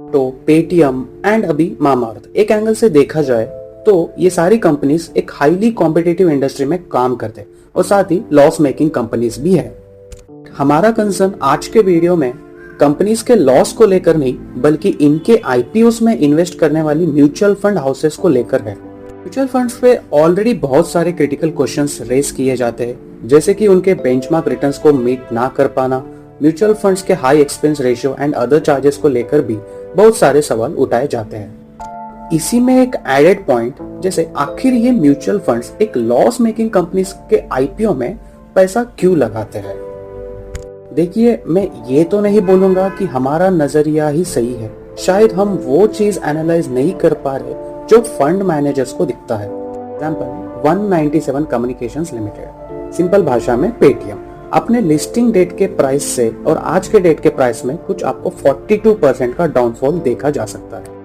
तो Paytm and अभी Mamaearth, एक एंगल से देखा जाए तो ये सारी कंपनीज एक हाईली कॉम्पिटिटिव इंडस्ट्री में काम करते हैं और साथ ही लॉस मेकिंग कंपनीज भी है। हमारा कंसर्न आज के वीडियो में कंपनीज के लॉस को लेकर नहीं बल्कि इनके आईपीओस में इन्वेस्ट करने वाली म्यूचुअल फंड हाउसेस को लेकर है। म्यूचुअल फंड्स पे ऑलरेडी बहुत सारे क्रिटिकल क्वेश्चंस रेस किए जाते हैं, जैसे कि उनके बेंचमार्क रिटर्न्स को मीट ना कर पाना, म्यूचुअल फंड्स के high expense ratio and other charges को लेकर भी बहुत सारे सवाल उठाए जाते हैं। इसी में एक एडेड पॉइंट, जैसे आखिर ये म्यूचुअल फंड्स एक लॉस मेकिंग कंपनीज के आईपीओ में पैसा क्यों लगाते हैं। देखिए, मैं ये तो नहीं बोलूंगा कि हमारा नजरिया ही सही है, शायद हम वो चीज एनालाइज नहीं कर पा रहे जो फंड मैनेजर्स को दिखता है। एग्जाम्पल 197 कम्युनिकेशंस लिमिटेड, सिंपल भाषा में पेटीएम, अपने लिस्टिंग डेट के प्राइस से और आज के डेट के प्राइस में कुछ आपको 42% का डाउनफॉल देखा जा सकता है।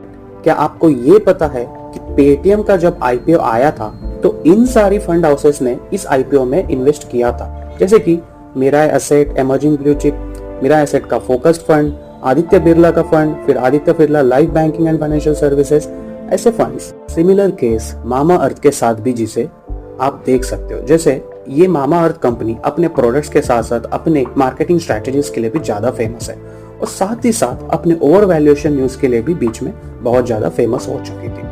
क्या आपको ये पता है कि पेटीएम का जब आईपीओ आया था तो इन सारी फंड हाउसेस ने इस आईपीओ में इन्वेस्ट किया था, जैसे कि Mirae Asset, emerging blue chip, Mirae Asset का फोकस्ड फंड, आदित्य बिरला का फंड, फिर Aditya Birla life banking and financial services, ऐसे फंड्स। सिमिलर केस मामाअर्थ के साथ भी जिसे आप देख सकते हो। जैसे ये मामाअर्थ कंपनी अपने प्रोडक्ट्स के साथ साथ अपने मार्केटिंग स्ट्रेटजीज के लिए भी ज्यादा फेमस है और साथ ही साथ अपने ओवर वैल्यूएशन न्यूज के लिए भी बीच में बहुत ज्यादा फेमस हो चुकी थी।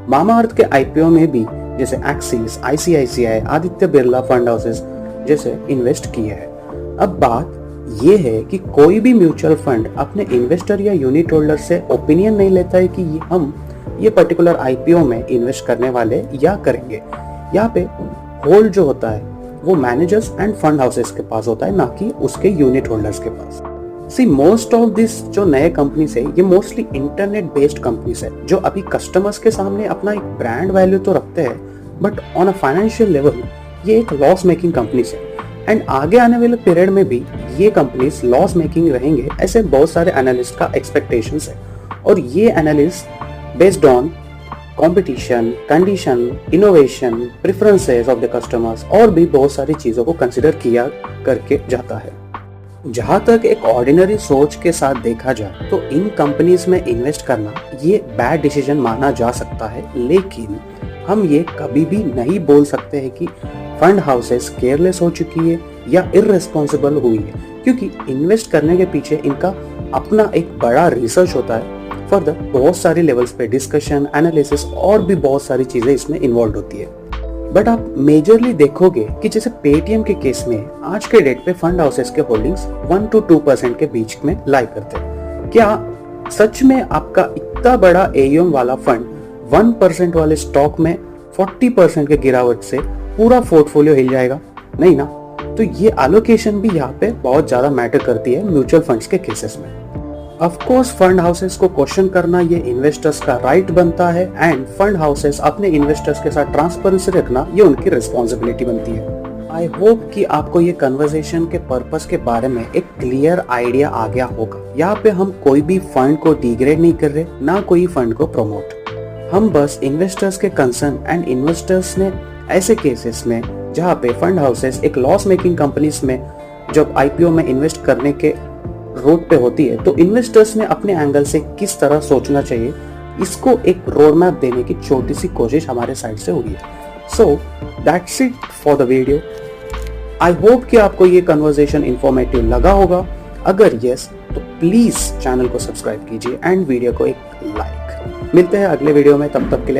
मामाअर्थ के आईपीओ में भी जैसे axis, ICICI, Aditya Birla fund houses जैसे इन्वेस्ट किए हैं। अब बात ये है कि कोई भी म्यूचुअल फंड अपने इन्वेस्टर या यूनिट होल्डर से ओपिनियन नहीं लेता है कि हम ये पर्टिकुलर आईपीओ में इन्वेस्ट करने वाले या करेंगे। यहाँ पे होल्ड जो होता है वो मैनेजर्स एंड फंड हाउसेस के पास होता है, ना कि उसके यूनिट होल्डर्स के पास। सी मोस्ट ऑफ दिस जो नए कंपनीज है ये मोस्टली इंटरनेट बेस्ड कंपनीज है जो अभी कस्टमर्स के सामने अपना एक ब्रांड वैल्यू तो रखते हैं, but on a financial level ये एक लॉस मेकिंग कंपनीज है एंड आगे आने वाले पीरियड में भी ये कंपनीज लॉस मेकिंग रहेंगे, ऐसे बहुत सारे एनालिस्ट का एक्सपेक्टेशंस है। और ये analyst based on competition, condition, innovation, preferences of the customers और भी बहुत सारी चीजों को कंसिडर किया करके जाता है। जहां तक एक ऑर्डिनरी सोच के साथ देखा जाए तो इन कंपनीज में इन्वेस्ट करना ये बैड डिसीजन माना जा सकता है, लेकिन हम ये कभी भी नहीं बोल सकते हैं कि फंड हाउसेस केयरलेस हो चुकी है या इररेस्पॉन्सिबल हुई है, क्योंकि इन्वेस्ट करने के पीछे इनका अपना एक बड़ा रिसर्च होता है। फर्दर बहुत सारी लेवल्स पे डिस्कशन, एनालिसिस और भी बहुत सारी चीजें इसमें इन्वॉल्व होती है। बट आप मेजरली देखोगे कि जैसे पेटीएम के केस में आज के डेट पे फंड हाउसेस के होल्डिंग्स 1 to 2% के बीच में लाई करते हैं। क्या सच में आपका इतना बड़ा एयूएम वाला फंड 1% वाले स्टॉक में 40% के गिरावट से पूरा पोर्टफोलियो हिल जाएगा? नहीं ना। तो ये एलोकेशन भी यहाँ पे बहुत ज्यादा मैटर करती है म्यूचुअल फंड्स के केसेस में। ऑफ कोर्स फंड हाउसेस को क्वेश्चन करना ये इन्वेस्टर्स का राइट बनता है एंड फंड हाउसेस अपने इन्वेस्टर्स के साथ ट्रांसपेरेंसी रखना ये उनकी रिस्पॉन्सिबिलिटी बनती है। आई होप कि आपको ये कन्वर्सेशन के पर्पस के बारे में एक क्लियर आइडिया आ गया होगा। यहाँ पे हम कोई भी फंड को डिग्रेड नहीं कर रहे, ना कोई फंड को प्रमोट। हम बस इन्वेस्टर्स के कंसर्न एंड इन्वेस्टर्स ने ऐसे केसेस में जहाँ पे फंड हाउसेस एक लॉस मेकिंग कंपनीज में जब आईपीओ में इन्वेस्ट करने के रोड पे होती है तो इन्वेस्टर्स ने अपने एंगल से किस तरह सोचना चाहिए, इसको एक रोड मैप देने की छोटी सी कोशिश हमारे साइड से हुई है। So that's it for the video. I hope कि आपको ये कन्वर्सेशन इंफॉर्मेटिव लगा होगा। अगर यस तो प्लीज चैनल को सब्सक्राइब कीजिए एंड वीडियो को एक लाइक। मिलते हैं अगले वीडियो में, तब तक के लिए